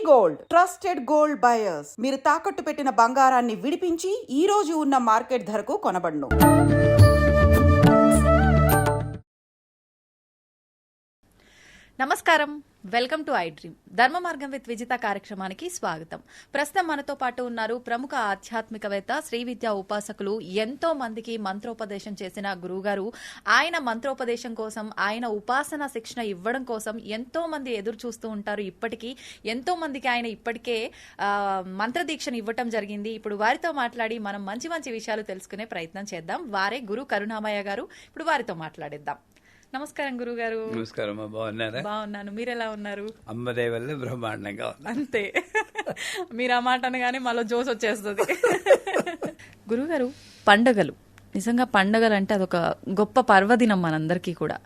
Gold trusted gold buyers. మీరు తాకట్టు పెట్టిన బంగారాన్ని విడిపించి ఈ రోజు ఉన్న మార్కెట్ ధరకు కొనబడును. నమస్కారం, వెల్కమ్ టు ఐ డ్రీమ్. ధర్మ మార్గం విత్ విజిత కార్యక్రమానికి స్వాగతం. ప్రస్తుతం మనతో పాటు ఉన్నారు ప్రముఖ ఆధ్యాత్మికవేత్త, శ్రీ విద్యా ఉపాసకులు, ఎంతో మందికి మంత్రోపదేశం చేసిన గురువుగారు. ఆయన మంత్రోపదేశం కోసం, ఆయన ఉపాసన శిక్షణ ఇవ్వడం కోసం ఎంతో మంది ఎదురు చూస్తూ ఉంటారు. ఇప్పటికీ ఎంతో మందికి ఆయన ఇప్పటికే మంత్రదీక్షను ఇవ్వటం జరిగింది. ఇప్పుడు వారితో మాట్లాడి మనం మంచి మంచి విషయాలు తెలుసుకునే ప్రయత్నం చేద్దాం. వారే గురు కరుణామయ్య గారు. ఇప్పుడు వారితో మాట్లాడిద్దాం. నమస్కారం గురుగారు. నమస్కారం. బాగున్నారా? బాగున్నాను. మీరు ఎలా ఉన్నారు? అమ్మదే వల్ల బ్రహ్మాండంగా ఉంది. అంతే, మీరు ఆ మాట అనగానే మళ్ళీ జోస్ వచ్చేస్తుంది. గురుగారు, పండగలు నిజంగా పండగలు అంటే అదొక గొప్ప పర్వదినం మనందరికీ కూడా.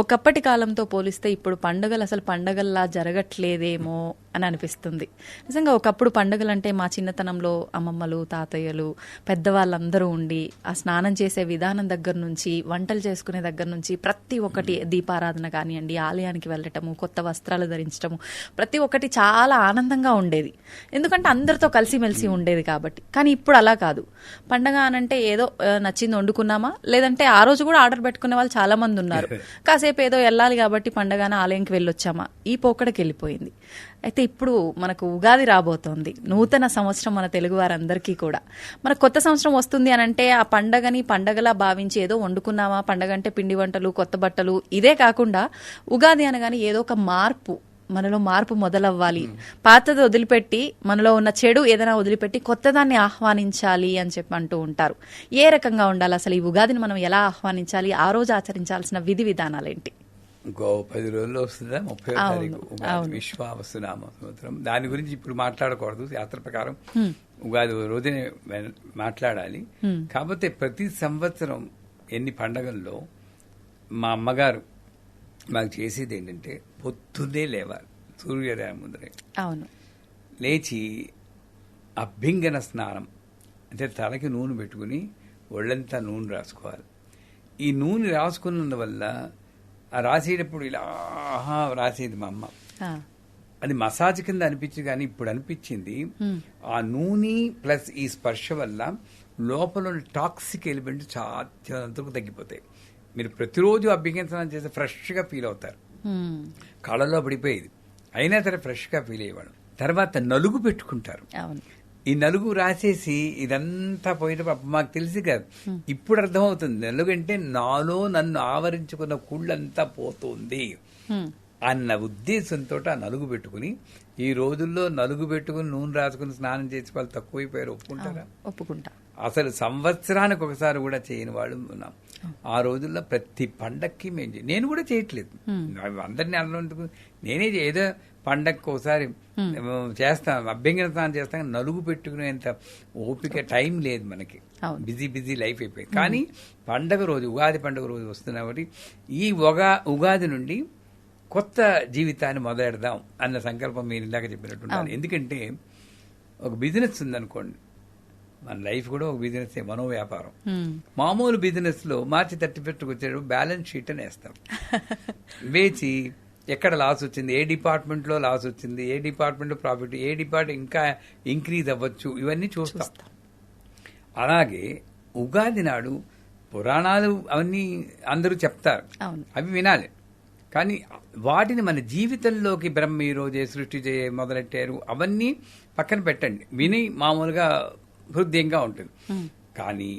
ఒకప్పటి కాలంతో పోలిస్తే ఇప్పుడు పండుగలు అసలు పండగల్లా జరగట్లేదేమో అని అనిపిస్తుంది. నిజంగా ఒకప్పుడు పండుగలు అంటే మా చిన్నతనంలో అమ్మమ్మలు, తాతయ్యలు, పెద్దవాళ్ళందరూ ఉండి ఆ స్నానం చేసే విధానం దగ్గర నుంచి, వంటలు చేసుకునే దగ్గర నుంచి ప్రతి ఒక్కటి, దీపారాధన కానివ్వండి, ఆలయానికి వెళ్ళటము, కొత్త వస్త్రాలు ధరించటము, ప్రతి ఒక్కటి చాలా ఆనందంగా ఉండేది. ఎందుకంటే అందరితో కలిసిమెలిసి ఉండేది కాబట్టి. కానీ ఇప్పుడు అలా కాదు. పండగ అనంటే ఏదో నచ్చింది వండుకున్నామా, లేదంటే ఆ రోజు కూడా ఆర్డర్ పెట్టుకునే వాళ్ళు చాలా మంది ఉన్నారు. కాసేపు ఏదో వెళ్ళాలి కాబట్టి పండగన ఆలయంకి వెళ్ళొచ్చామా, ఈ పోకడకి వెళ్ళిపోయింది. అయితే ఇప్పుడు మనకు ఉగాది రాబోతోంది, నూతన సంవత్సరం మన తెలుగు వారందరికీ కూడా. మన కొత్త సంవత్సరం వస్తుంది అని అంటే ఆ పండగని పండగలా భావించి ఏదో వండుకున్నామా, పండగ అంటే పిండి వంటలు, కొత్త బట్టలు, ఇదే కాకుండా ఉగాది అనగానే ఏదో ఒక మార్పు, మనలో మార్పు మొదలవ్వాలి, పాతది వదిలిపెట్టి మనలో ఉన్న చెడు ఏదైనా వదిలిపెట్టి కొత్తదాన్ని ఆహ్వానించాలి అని చెప్పి అంటూ ఉంటారు. ఏ రకంగా ఉండాలి అసలు ఈ ఉగాదిని మనం ఎలా ఆహ్వానించాలి, ఆ రోజు ఆచరించాల్సిన విధి విధానాలేంటి? ఇంకో 10 రోజుల్లో వస్తుందా? 30వ తారీఖు ఉగాది, విశ్వావసునామ సంవత్సరం. దాని గురించి ఇప్పుడు మాట్లాడకూడదు. శాస్త్ర ప్రకారం ఉగాది రోజునే మాట్లాడాలి. కాకపోతే ప్రతి సంవత్సరం ఎన్ని పండగల్లో మా అమ్మగారు మాకు చేసేది ఏంటంటే పొద్దున్నే లేవాలి, సూర్యోదయం ముందరే లేచి అభ్యంగన స్నానం అంటే తలకి నూనె పెట్టుకుని ఒళ్ళంతా నూనె రాసుకోవాలి. ఈ నూనె రాసుకున్నందువల్ల రాసేటప్పుడు ఇలా రాసేది మా అమ్మ. అది మసాజ్ కింద అనిపించింది, కానీ ఇప్పుడు అనిపించింది ఆ నూనె ప్లస్ ఈ స్పర్శ వల్ల లోపల టాక్సిక్ ఎలిమెంట్ చాలా తగ్గిపోతాయి. మీరు ప్రతిరోజు అభ్యంగన స్నానం చేస్తే ఫ్రెష్గా ఫీల్ అవుతారు. కళ్ళలో పడిపోయేది, అయినా సరే ఫ్రెష్గా ఫీల్ అయ్యేవాడు. తర్వాత నలుగు పెట్టుకుంటారు. ఈ నలుగు రాసేసి ఇదంతా పోయేటప్పుడు మాకు తెలిసి కాదు, ఇప్పుడు అర్థమవుతుంది. నలుగు అంటే నాలో నన్ను ఆవరించుకున్న కుళ్ళంతా పోతుంది అన్న ఉద్దేశంతో ఆ నలుగు పెట్టుకుని, ఈ రోజుల్లో నలుగు పెట్టుకుని నూనె రాసుకుని స్నానం చేసి వాళ్ళు తక్కువైపోయారు. ఒప్పుకుంటారా? ఒప్పుకుంటా. అసలు సంవత్సరానికి ఒకసారి కూడా చేయని వాళ్ళు ఉన్నాం. ఆ రోజుల్లో ప్రతి పండక్కి నేను కూడా చేయట్లేదు, అందరినీ అన్నందుకు నేనే ఏదో పండగకి ఒకసారి చేస్తాం, అభ్యంగన స్నానం చేస్తాం. నలుగు పెట్టుకునేంత ఓపిక టైం లేదు మనకి, బిజీ లైఫ్ అయిపోయింది. కానీ పండగ రోజు, ఉగాది పండుగ రోజు వస్తున్నా కాబట్టి ఈ ఉగాది నుండి కొత్త జీవితాన్ని మొదలెడదాం అన్న సంకల్పం మీరు ఇందాక చెప్పినట్టు. ఎందుకంటే ఒక బిజినెస్ ఉందనుకోండి, మన లైఫ్ కూడా ఒక బిజినెస్, మనో వ్యాపారం. మామూలు బిజినెస్ లో మార్చి 31కి వచ్చేటప్పుడు బ్యాలెన్స్ షీట్ అని వేస్తాం. వేచి ఎక్కడ లాస్ వచ్చింది, ఏ డిపార్ట్మెంట్లో లాస్ వచ్చింది, ఏ డిపార్ట్మెంట్లో ప్రాఫిట్, ఏ డిపార్ట్మెంట్ ఇంకా ఇంక్రీజ్ అవ్వచ్చు, ఇవన్నీ చూస్తాం. అలాగే ఉగాది నాడు పురాణాలు అవన్నీ అందరూ చెప్తారు, అవి వినాలి. కానీ వాటిని మన జీవితంలోకి బ్రహ్మ ఈ రోజే సృష్టి మొదలెట్టారు అవన్నీ పక్కన పెట్టండి, విని మామూలుగా హృదయంగా ఉంటుంది. కానీ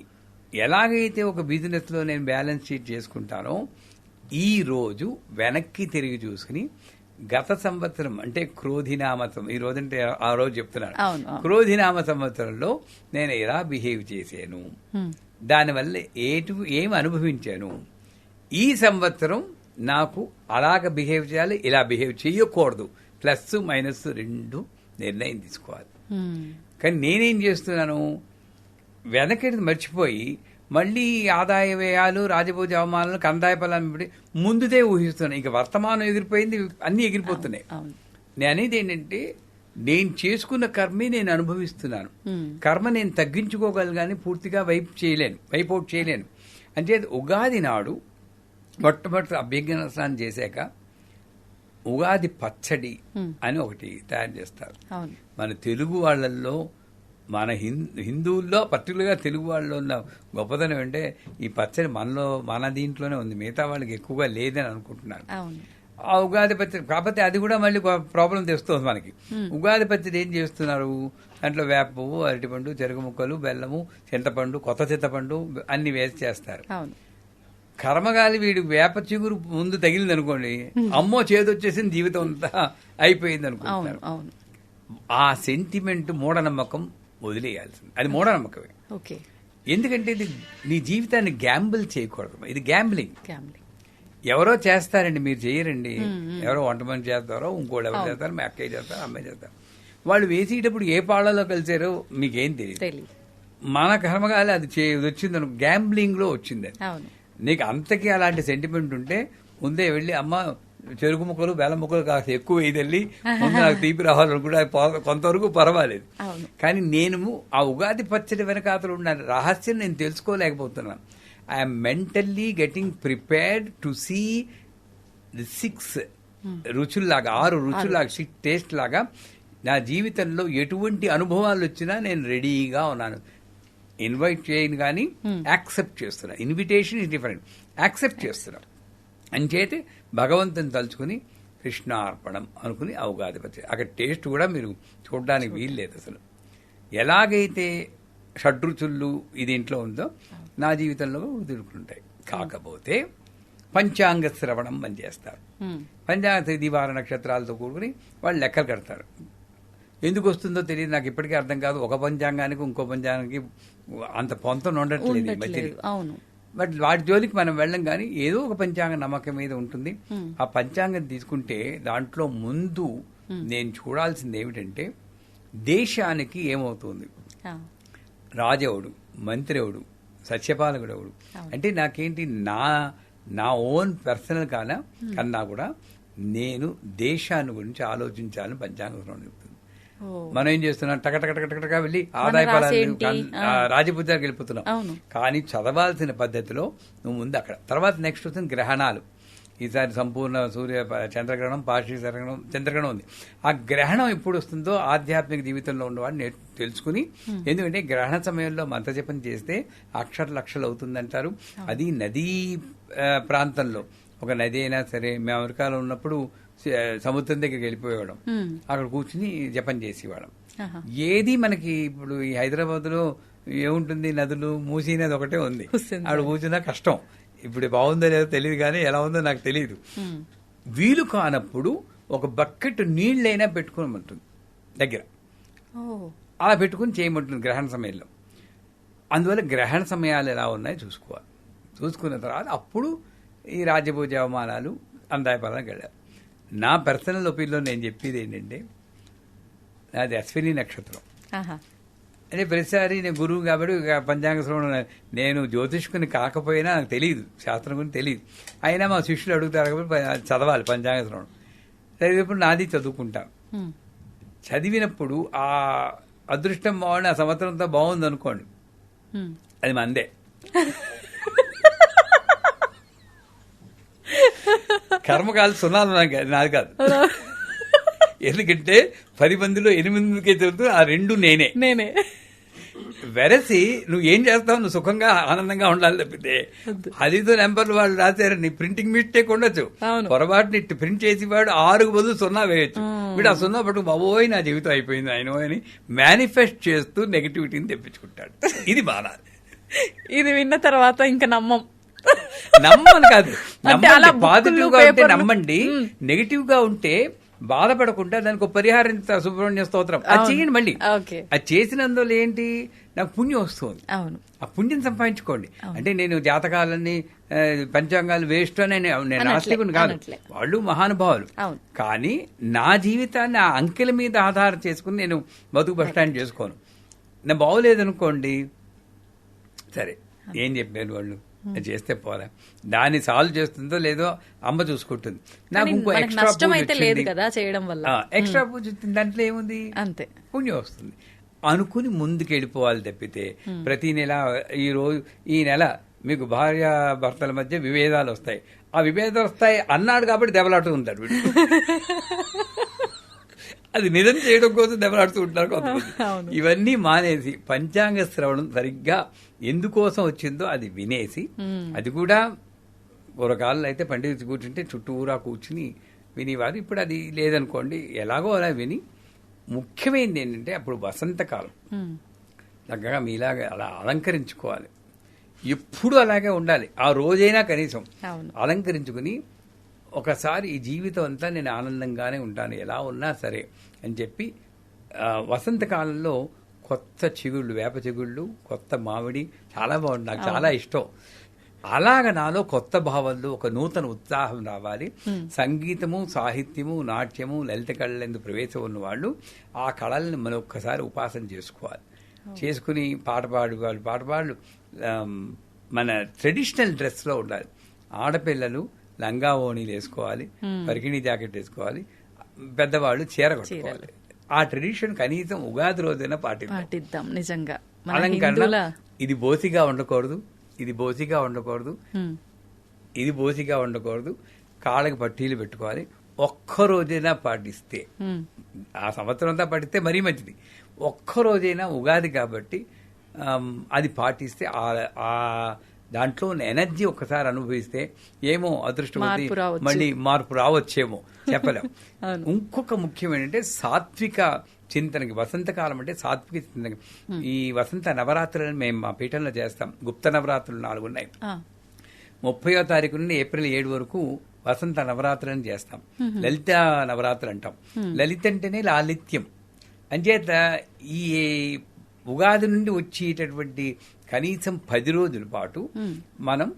ఎలాగైతే ఒక బిజినెస్ లో నేను బ్యాలెన్స్ షీట్ చేసుకుంటానో, ఈ రోజు వెనక్కి తిరిగి చూసుకుని గత సంవత్సరం అంటే క్రోధినామ, ఈ రోజు అంటే ఆ రోజు చెప్తున్నాను, క్రోధినామ సంవత్సరంలో నేను ఎలా బిహేవ్ చేశాను, దానివల్ల ఏమి అనుభవించాను, ఈ సంవత్సరం నాకు అలాగ బిహేవ్ చేయాలి, ఇలా బిహేవ్ చేయకూడదు, ప్లస్ మైనస్ 2 నిర్ణయం తీసుకోవాలి. కానీ నేనేం చేస్తున్నాను, వెనకటి మర్చిపోయి మళ్ళీ ఆదాయ వ్యయాలు, రాజభోజ అవమానాలు, కందాయ ఫలాన్ని ముందుదే ఊహిస్తున్నాను. ఇక వర్తమానం ఎగిరిపోయింది, అన్నీ ఎగిరిపోతున్నాయి. నేను అనేది ఏంటంటే, నేను చేసుకున్న కర్మే నేను అనుభవిస్తున్నాను. కర్మ నేను తగ్గించుకోగలను కానీ పూర్తిగా వైప్ అవుట్ చేయలేను. అంటే ఉగాది నాడు మొట్టమొదటి అభ్యంగన స్నానం చేశాక ఉగాది పచ్చడి అని ఒకటి తయారు చేస్తారు. అవును. మన తెలుగు వాళ్ళల్లో, మన హిందువుల్లో పర్టికులర్గా తెలుగు వాళ్ళలో ఉన్న గొప్పతనం అంటే ఈ పచ్చడి మన దీంట్లోనే ఉంది, మిగతా వాళ్ళకి ఎక్కువగా లేదని అనుకుంటున్నాను. అవును. ఆ ఉగాది పచ్చడి కాకపోతే అది కూడా మళ్ళీ ప్రాబ్లం తెస్తుంది మనకి. ఉగాది పచ్చడి ఏం చేస్తున్నారు, దాంట్లో వేప పువ్వు, అరటిపండు, చెరుకు ముక్కలు, బెల్లము, చింతపండు, కొత్త చింతపండు అన్ని వేసి చేస్తారు. అవును. కర్మగాలి వీడు వేప చిగురు ముందు తగిలింది అనుకోండి, అమ్మో చేదొచ్చేసింది, జీవితం అంతా అయిపోయింది అనుకుంటున్నారు. అవును. ఆ సెంటిమెంట్, మూఢనమ్మకం వదిలేయాల్సింది. అది మూఢనమ్మకమే. ఓకే. ఎందుకంటే ఇది నీ జీవితాన్ని గ్యాంబుల్ చేయకూడదు. ఇది గ్యాంబ్లింగ్. ఫ్యామిలీ. ఎవరో చేస్తారండి, మీరు చేయరండి. ఎవరో వంట మనిషి చేస్తారో, ఇంకోటి ఎవరు చేస్తారు, మీ అక్కయ్య చేస్తారు, అమ్మాయి చేస్తారు. వాళ్ళు వేసేటప్పుడు ఏ పాళ్ళలో కలిసారో మీకేం తెలియదు. మన కర్మగాలి అది వచ్చింది, గ్యాంబ్లింగ్ లో వచ్చింది. అవును. నీకు అంతకీ అలాంటి సెంటిమెంట్ ఉంటే ముందే వెళ్ళి అమ్మ చెరుకు ముక్కలు, బెల్లం ముక్కలు కాస్త ఎక్కువ వేయదల్లి ముందు నాకు తీపి రావాలనుకుంటే కొంతవరకు పర్వాలేదు. కానీ నేను ఆ ఉగాది పచ్చడి వెనకాతలు ఉన్న రహస్యం నేను తెలుసుకోలేకపోతున్నాను. I'm mentally getting prepared to see the 6 రుచుల్లాగా, 6 రుచుల్లాగా, 6 టేస్ట్ లాగా నా జీవితంలో ఎటువంటి అనుభవాలు వచ్చినా నేను రెడీగా ఉన్నాను. ఇన్వైట్ చేయను కానీ యాక్సెప్ట్ చేస్తున్నా. ఇన్విటేషన్ ఇస్ డిఫరెంట్, యాక్సెప్ట్ చేస్తున్నా. అంచేతే భగవంతుని తలుచుకుని కృష్ణార్పణం అనుకుని ఆ ఉగాది పచ్చడి. అక్కడ టేస్ట్ కూడా మీరు చూడడానికి వీల్లేదు అసలు. ఎలాగైతే షడ్రుచులు ఇది ఇంట్లో ఉందో నా జీవితంలో ఉదురుకుంటాయి. కాకపోతే పంచాంగ శ్రవణం అని చేస్తారు. పంచాంగ తేదీ వార నక్షత్రాలతో కూడుకుని వాళ్ళు లెక్కలు కడతారు. ఎందుకు వస్తుందో తెలియదు, నాకు ఇప్పటికీ అర్థం కాదు. ఒక పంచాంగానికి ఇంకో పంచాంగానికి అంత పొంతం ఉండట్లేదు ఈ మధ్య. బట్ వాటి జోలికి మనం వెళ్ళం, కానీ ఏదో ఒక పంచాంగ నమ్మకం మీద ఉంటుంది. ఆ పంచాంగం తీసుకుంటే దాంట్లో ముందు నేను చూడాల్సింది ఏమిటంటే దేశానికి ఏమవుతుంది, రాజెవడు, మంత్రి ఎవడు, సత్యపాలకుడు ఎవడు, అంటే నాకేంటి నా ఓన్ పర్సనల్ కన్నా కూడా నేను దేశాన్ని గురించి ఆలోచించాలని పంచాంగం చెప్తుంది. మనం ఏం చేస్తున్నాం, టకటక వెళ్ళి ఆదాయ ఫలాలు రాజపూజాకి వెళ్ళిపోతున్నాం. కానీ చదవాల్సిన పద్ధతిలో నువ్వు ముందు అక్కడ, తర్వాత నెక్స్ట్ వస్తుంది గ్రహణాలు. ఈసారి సంపూర్ణ సూర్య చంద్రగ్రహణం, పార్షిక చంద్రగ్రహణం ఉంది. ఆ గ్రహణం ఎప్పుడు వస్తుందో ఆధ్యాత్మిక జీవితంలో ఉన్నవాడిని తెలుసుకుని, ఎందుకంటే గ్రహణ సమయంలో మంత్రజపం చేస్తే లక్షలు అవుతుందంటారు. అది నదీ ప్రాంతంలో, ఒక నది అయినా సరే, మేము అమెరికాలో ఉన్నప్పుడు సముద్రం దగ్గరికి వెళ్ళిపోయేవాళ్ళం, అక్కడ కూర్చుని జపం చేసేవాళ్ళం. ఏది మనకి ఇప్పుడు ఈ హైదరాబాద్ లో ఏముంటుంది, నదులు, మూసీ నది ఒకటే ఉంది, అక్కడ కూర్చున్నా కష్టం. ఇప్పుడు బాగుందో లేదో తెలియదు, కానీ ఎలా ఉందో నాకు తెలియదు. వీలు కానప్పుడు ఒక బకెట్ నీళ్ళైనా పెట్టుకోమంటుంది దగ్గర, అలా పెట్టుకుని చేయమంటుంది గ్రహణ సమయంలో. అందువల్ల గ్రహణ సమయాలు ఎలా ఉన్నాయో చూసుకోవాలి. చూసుకున్న తర్వాత అప్పుడు ఈ రాజ్యపూజ అవమానాలు, అందాయపాలనకి వెళ్ళారు. నా పర్సనల్ ఒపీనియన్ నేను చెప్పేది ఏంటంటే, నాది అశ్విని నక్షత్రం. అంటే ప్రతిసారి నేను గురువు కాబట్టి పంచాంగ శ్రవణం, నేను జ్యోతిష్కుని కాకపోయినా నాకు తెలియదు, శాస్త్రం గురించి తెలియదు. అయినా మా శిష్యులు అడుగుతారు కాబట్టి చదవాలి పంచాంగ శ్రవణం. చదివినప్పుడు నాది చదువుకుంటాం. చదివినప్పుడు ఆ అదృష్టం బాగుండి, ఆ సంవత్సరంతో బాగుంది అనుకోండి, అది మందే. కర్మకాలు సున్నాలు నాది కాదు. ఎందుకంటే 10 మందిలో 8 మందికే తెలుసు, ఆ 2 నేనే. వెరసి నువ్వు ఏం చేస్తావు, నువ్వు సుఖంగా ఆనందంగా ఉండాలి తప్పితే అదితో నెంబర్లు వాళ్ళు రాశారని ప్రింటింగ్ మిస్టేక్ ఉండొచ్చు, పొరపాటుని ప్రింట్ చేసి వాడు 6 బదులు 0 వేయొచ్చు. వీడు ఆ 0 పట్టుకు బాబోయ్ నా జీవితం అయిపోయింది ఆయన అని మేనిఫెస్ట్ చేస్తూ నెగటివిటీని తెప్పించుకుంటాడు. ఇది బాగా. ఇది విన్న తర్వాత ఇంకా నమ్మని కాదు, పాజిటివ్ గా ఉంటే నమ్మండి, నెగిటివ్ గా ఉంటే బాధపడకుండా దానికి ఒక పరిహారం, సుబ్రహ్మణ్య స్తోత్రం అది చేయండి. మళ్ళీ అది చేసినందువల్ల ఏంటి, నాకు పుణ్యం వస్తుంది. ఆ పుణ్యం సంపాదించుకోండి. అంటే నేను జాతకాలన్నీ పంచాంగాలు వేస్ట్ అని నేను ఆస్తికుని కాదు, వాళ్ళు మహానుభావులు. కానీ నా జీవితాన్ని ఆ అంకెల మీద ఆధారం చేసుకుని నేను బతుకు బస్టాండ్ చేసుకోను. నేను బాగోలేదనుకోండి, సరే ఏం చెప్పారు వాళ్ళు, చేస్తే పోరా, దాన్ని సాల్వ్ చేస్తుందో లేదో అమ్మ చూసుకుంటుంది. నాకు ఇంకో ఎక్స్ట్రా పూజ వచ్చింది, దాంట్లో ఏముంది, అంతే పుణ్యం వస్తుంది అనుకుని ముందుకు వెళ్ళిపోవాలి తప్పితే ప్రతి నెల ఈ నెల మీకు భార్య భర్తల మధ్య విభేదాలు వస్తాయి, ఆ విభేదాలు వస్తాయి అన్నాడు కాబట్టి దెబ్బలాడుతూ ఉంటాడు వీడు. అది నిజం చేయడం కోసం దెబ్బలాడుతూ ఉంటారు కొంతమంది. ఇవన్నీ మానేసి పంచాంగ శ్రవణం సరిగ్గా ఎందుకోసం వచ్చిందో అది వినేసి, అది కూడా పూర్వకాలంలో అయితే పండితులు కూర్చుంటే చుట్టూరా కూర్చుని వినేవారు. ఇప్పుడు అది లేదనుకోండి, ఎలాగో అలా విని. ముఖ్యమైనది ఏంటంటే అప్పుడు వసంతకాలం, చక్కగా మీలాగా అలా అలంకరించుకోవాలి. ఎప్పుడు అలాగే ఉండాలి. ఆ రోజైనా కనీసం అలంకరించుకుని ఒకసారి ఈ జీవితం అంతా నేను ఆనందంగానే ఉంటాను ఎలా ఉన్నా సరే అని చెప్పి, వసంతకాలంలో కొత్త చిగుళ్ళు, వేప చిగుళ్ళు, కొత్త మామిడి చాలా బాగుంది, నాకు చాలా ఇష్టం. అలాగ నాలో కొత్త భావాల్లో ఒక నూతన ఉత్సాహం రావాలి. సంగీతము, సాహిత్యము, నాట్యము, లలిత కళలందు ప్రవేశం ఉన్న వాళ్ళు ఆ కళల్ని మనం ఒక్కసారి ఉపాసన చేసుకోవాలి. చేసుకుని పాట పాడు మన ట్రెడిషనల్ డ్రెస్లో ఉండాలి. ఆడపిల్లలు లంగా ఓణీలు వేసుకోవాలి, పరికిణీ జాకెట్ వేసుకోవాలి, పెద్దవాళ్ళు చీర కట్టుకోవాలి. ఆ ట్రెడిషన్ కనీసం ఉగాది రోజైనా పాటిద్దాం. నిజంగా అలంకరణ ఇది బోసిగా ఉండకూడదు, ఇది బోసిగా ఉండకూడదు, ఇది బోసిగా ఉండకూడదు. కాళ్ళకి పట్టీలు పెట్టుకోవాలి. ఒక్కరోజైనా పాటిస్తే, ఆ సంవత్సరం అంతా పాటిస్తే మరీ మంచిది. ఒక్కరోజైనా ఉగాది కాబట్టి అది పాటిస్తే ఆ దాంట్లో ఉన్న ఎనర్జీ ఒక్కసారి అనుభవిస్తే ఏమో అదృష్టవతి మళ్ళీ మార్పు రావచ్చేమో చెప్పలేం. ఇంకొక ముఖ్యం ఏంటంటే సాత్విక చింతనకి, వసంతకాలం అంటే సాత్విక చింతనకి. ఈ వసంత నవరాత్రులను మేము మా పీఠంలో చేస్తాం. గుప్త నవరాత్రులు 4 ఉన్నాయి. 30వ తారీఖు నుండి ఏప్రిల్ 7 వరకు వసంత నవరాత్రులను చేస్తాం. లలిత నవరాత్రులు అంటాం. లలిత అంటేనే లాలిత్యం. అంచేత ఈ ఉగాది నుండి వచ్చేటటువంటి కనీసం 10 రోజుల పాటు మనం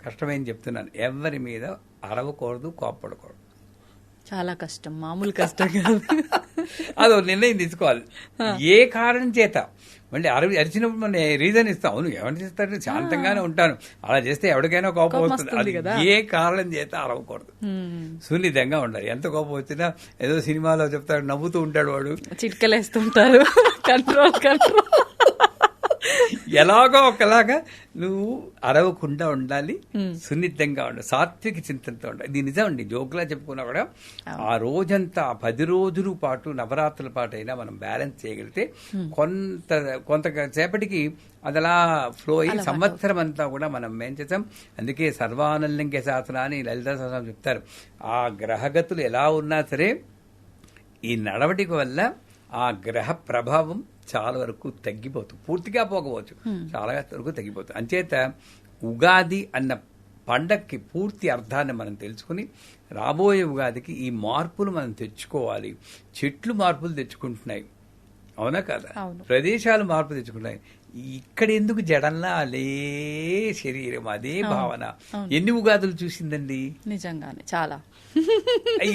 కష్టమేం చెప్తున్నాను, ఎవరి మీద అరవకూడదు, కోప్పడకూడదు. చాలా కష్టం, మామూలు కష్టం కాదు. అదో నిర్ణయం తీసుకోవాలి. ఏ కారణం చేత మళ్ళీ అరిచినప్పుడు మనం రీజన్ ఇస్తాం. అవును ఎవరిని చేస్తారు, శాంతంగానే ఉంటాను, అలా చేస్తే ఎవరికైనా కోపం వస్తుంది. అది ఏ కారణం చేత అరవకూడదు, సున్నితంగా ఉండాలి. ఎంత కోపం వచ్చినా ఏదో సినిమాలో చెప్తాడు, నవ్వుతూ ఉంటాడు వాడు, చిట్కలేస్తుంటారు. కంట్రోల్ ఎలాగో ఒకలాగా నువ్వు అరవకుండా ఉండాలి, సున్నితంగా ఉండాలి, సాత్విక చింతనతో ఉండాలి. ఇది నిజం అండి, జోకులా చెప్పుకున్నా కూడా ఆ రోజంతా 10 రోజుల పాటు నవరాత్రుల పాటు అయినా మనం బ్యాలెన్స్ చేయగలిగితే కొంతసేపటికి అదలా ఫ్లో అయ్యి సంవత్సరం అంతా కూడా మనం ఏం చేస్తాం. అందుకే సర్వానందంకే శాసన అని లలితా శాసనం చెప్తారు. ఆ గ్రహగతులు ఎలా ఉన్నా సరే ఈ నడవడిక వల్ల ఆ గ్రహ ప్రభావం చాలా వరకు తగ్గిపోతుంది. పూర్తిగా పోకపోవచ్చు, చాలా వరకు తగ్గిపోతుంది. అంచేత ఉగాది అన్న పండక్కి పూర్తి అర్థాన్ని మనం తెలుసుకుని రాబోయే ఉగాదికి ఈ మార్పులు మనం తెచ్చుకోవాలి. చెట్లు మార్పులు తెచ్చుకుంటున్నాయి, అవునా కదా, ప్రదేశాలు మార్పు తెచ్చుకుంటున్నాయి. ఇక్కడ ఎందుకు జడంలా అదే శరీరం, అదే భావన. ఎన్ని ఉగాదులు చూసిందండి నిజంగానే, చాలా.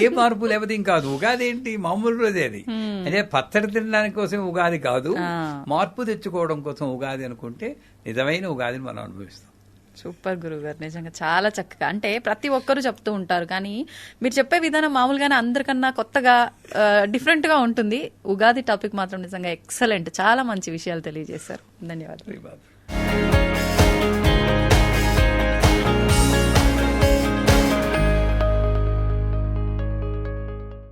ఏ మార్పు లేకపోతే ఇంకా ఉగాది ఏంటి, మామూలు రోజే అది. అదే పచ్చడి తినడానికి కోసం ఉగాది కాదు, మార్పు తెచ్చుకోవడం కోసం ఉగాది అనుకుంటే నిజమైన ఉగాదిని మనం అనుభవిస్తాం. సూపర్ గురుగారు, నిజంగా చాలా చక్కగా. అంటే ప్రతి ఒక్కరు చెప్తూ ఉంటారు, కానీ మీరు చెప్పే విధానం మామూలుగానే అందరికన్నా కొత్తగా డిఫరెంట్ గా ఉంటుంది. ఉగాది టాపిక్ మాత్రం నిజంగా ఎక్సలెంట్, చాలా మంచి విషయాలు తెలియజేశారు. ధన్యవాదాలు.